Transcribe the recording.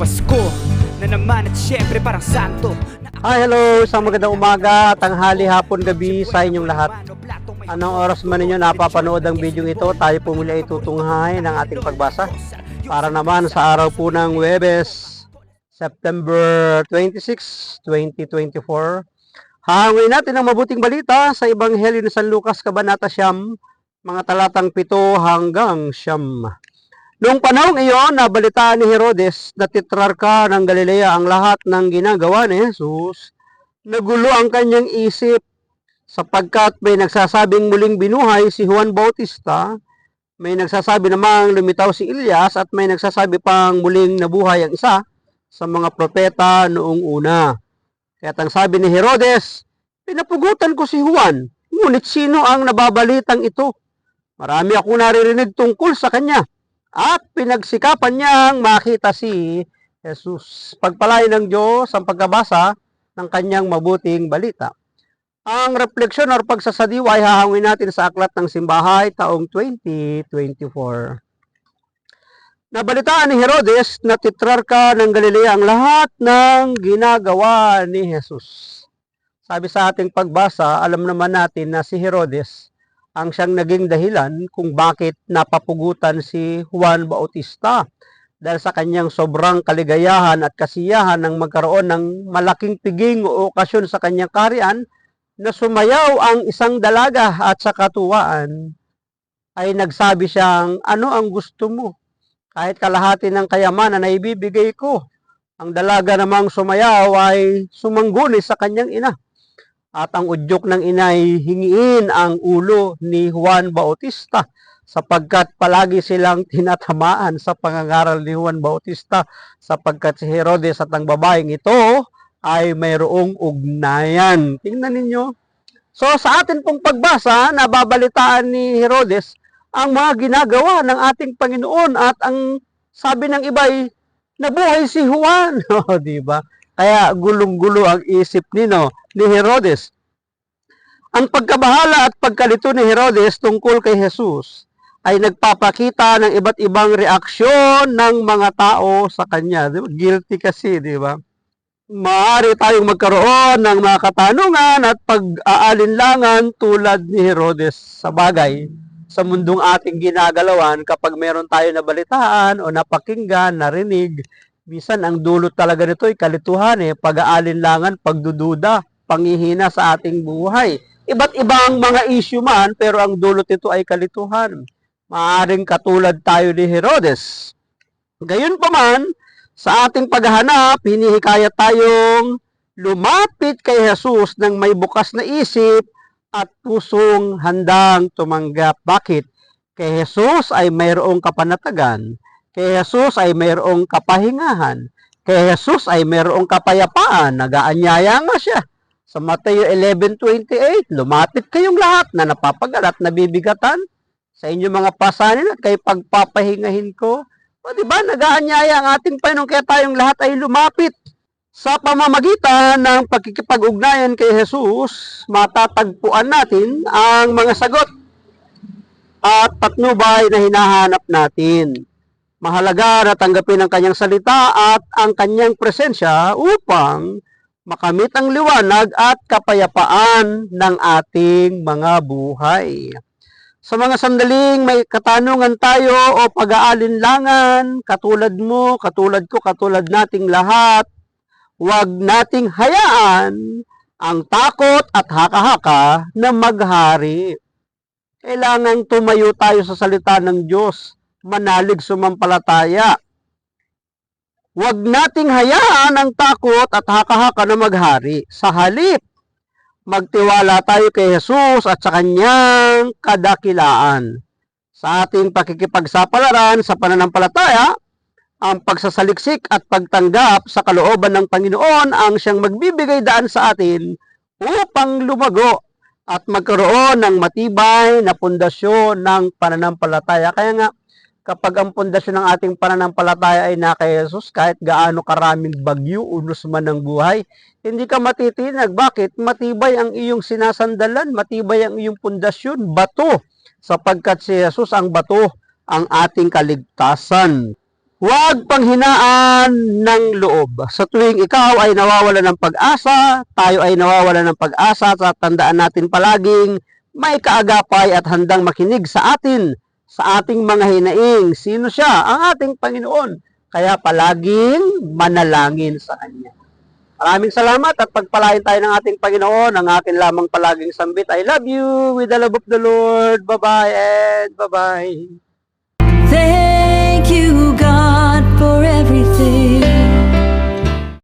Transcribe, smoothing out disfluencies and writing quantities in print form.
Pasko na naman at syempre parang santo. Hi, hello! Isang magandang umaga, tanghali, hapon, gabi sa inyong lahat. Anong oras man ninyo napapanood ang video ito, tayo po muli ay tutunghayin ng ating pagbasa. Para naman sa araw po ng Huwebes, September 26, 2024. Hangin natin ang mabuting balita sa Ebanghelyo ni San Lucas, Kabanata 9, mga talatang 7 hanggang 9. Noong panahong iyon, nabalitaan ni Herodes na tetrarka ng Galilea ang lahat ng ginagawa ni Jesus. Nagulo ang kanyang isip sapagkat may nagsasabing muling binuhay si Juan Bautista, may nagsasabi namang lumitaw si Elias at may nagsasabi pang muling nabuhay ang isa sa mga propeta noong una. Kaya't ang sabi ni Herodes, pinapugutan ko si Juan, ngunit sino ang nababalitang ito? Marami akong naririnig tungkol sa kanya. At pinagsikapan niyang makita si Jesus. Pagpalain ng Diyos ang pagkabasa ng kanyang mabuting balita. Ang refleksyon o pagsasadiwa ay hahangin natin sa Aklat ng Simbahay taong 2024. Nabalitaan ni Herodes na tetrarka ng Galilea ang lahat ng ginagawa ni Jesus. Sabi sa ating pagbasa, alam naman natin na si Herodes ang siyang naging dahilan kung bakit napapugutan si Juan Bautista dahil sa kanyang sobrang kaligayahan at kasiyahan ng magkaroon ng malaking piging o okasyon sa kanyang kaharian na sumayaw ang isang dalaga at sa katuwaan ay nagsabi siyang, ano ang gusto mo? Kahit kalahati ng kayamanan na ibibigay ko. Ang dalaga namang sumayaw ay sumangguni sa kanyang ina. At ang udyok ng ina ay hingiin ang ulo ni Juan Bautista sapagkat palagi silang tinatamaan sa pangangaral ni Juan Bautista sapagkat si Herodes at ang babaeng ito ay mayroong ugnayan. Tingnan ninyo. So sa atin pong pagbasa, nababalitaan ni Herodes ang mga ginagawa ng ating Panginoon at ang sabi ng iba ay nabuhay si Juan. O, diba? Kaya gulong-gulo ang isip ni Herodes. Ang pagkabahala at pagkalito ni Herodes tungkol kay Jesus ay nagpapakita ng iba't ibang reaksyon ng mga tao sa kanya. Diba? Guilty kasi, di ba? Maaari tayong magkaroon ng mga katanungan at pag-aalinlangan tulad ni Herodes sa bagay sa mundong ating ginagalawan kapag meron tayo nabalitaan o napakinggan, narinig. Minsan ang dulot talaga nito ay kalituhan, pag-aalinlangan, pagdududa, panghihina sa ating buhay. Iba't ibang mga issue man, pero ang dulot nito ay kalituhan. Maaaring katulad tayo ni Herodes. Gayunpaman, sa ating paghahanap, hinihikayat tayong lumapit kay Jesus ng may bukas na isip at pusong handang tumanggap. Bakit? Kay Jesus ay mayroong kapanatagan. Kay Jesus ay mayroong kapahingahan. Kay Jesus ay mayroong kapayapaan. Nagaanyaya nga siya. Sa Mateo 11:28, lumapit kayong lahat na napapagal at nabibigatan sa inyong mga pasanin at kay pagpapahingahin ko. O diba, nagaanyaya ang ating Panginoon kaya tayong lahat ay lumapit. Sa pamamagitan ng pagkikipag-ugnayan kay Jesus, matatagpuan natin ang mga sagot at patnubay na hinahanap natin. Mahalaga na tanggapin ang kanyang salita at ang kanyang presensya upang makamit ang liwanag at kapayapaan ng ating mga buhay. Sa mga sandaling may katanungan tayo o pag-aalinlangan, katulad mo, katulad ko, katulad nating lahat, huwag nating hayaan ang takot at haka-haka na maghari. Kailangang tumayo tayo sa salita ng Diyos. Manalig sumampalataya. Huwag nating hayaan ang takot at haka-haka na maghari. Sa halip, magtiwala tayo kay Jesus at sa kanyang kadakilaan. Sa ating pakikipagsapalaran sa pananampalataya, ang pagsasaliksik at pagtanggap sa kalooban ng Panginoon ang siyang magbibigay daan sa atin upang lumago at magkaroon ng matibay na pundasyon ng pananampalataya. Kaya nga, kapag ang pundasyon ng ating pananampalataya ay na kay Jesus, kahit gaano karaming bagyo, unos man ng buhay, hindi ka matitinag. Bakit? Matibay ang iyong sinasandalan, matibay ang iyong pundasyon, bato, sapagkat si Jesus ang bato, ang ating kaligtasan. Huwag panghinaan ng loob. Sa tuwing ikaw ay nawawala ng pag-asa, tayo ay nawawala ng pag-asa, sa tandaan natin palaging may kaagapay at handang makinig sa atin, sa ating mga hinaing. Sino siya? Ang ating Panginoon. Kaya palaging manalangin sa Kanya. Maraming salamat at pagpalain tayo ng ating Panginoon. Ang akin lamang palaging sambit, I love you with the love of the Lord. Bye-bye and bye-bye. Thank you, God, for everything.